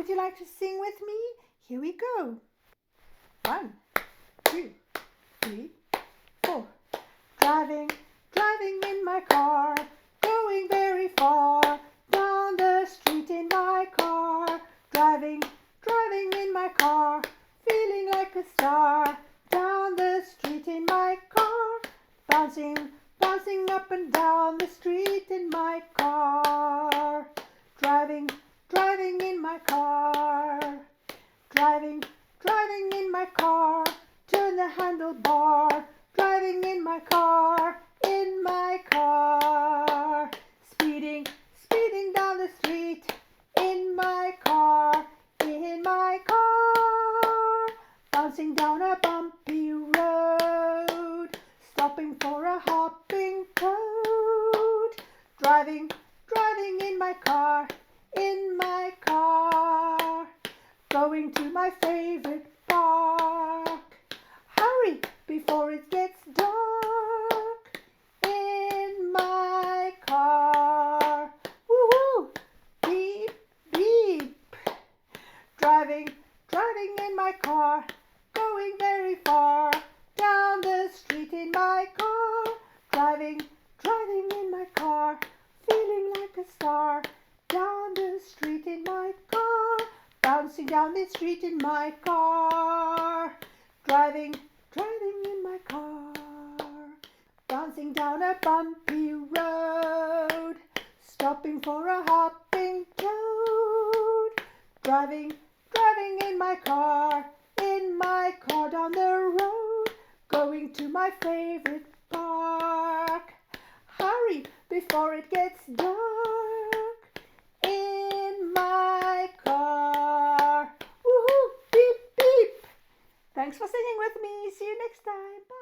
would you like to sing with me? Here we go. 1, 2, 3, 4. Driving in my car, going very far, down the street in my car. Driving in my car, feeling like a star, down the street in my car. Bouncing up and down the street in my car. Driving in my car. Driving in my car, turn the handlebar. Driving in my car, speeding down the street, in my car, bouncing down a bumpy road, stopping for a hopping toad. Driving in my car, going to my favorite park. Hurry before it gets dark, in my car. Woo-hoo! Beep, beep. Driving in my car, going very far, down the street in my car. Driving in my car, feeling like a star, down the street in my car. Bouncing down the street in my car. Driving in my car, bouncing down a bumpy road, stopping for a hopping toad. Driving in my car, down the road, going to my favorite park. Hurry before it gets dark, in my car. Woohoo! Beep, beep. Thanks for singing with me. See you next time. Bye.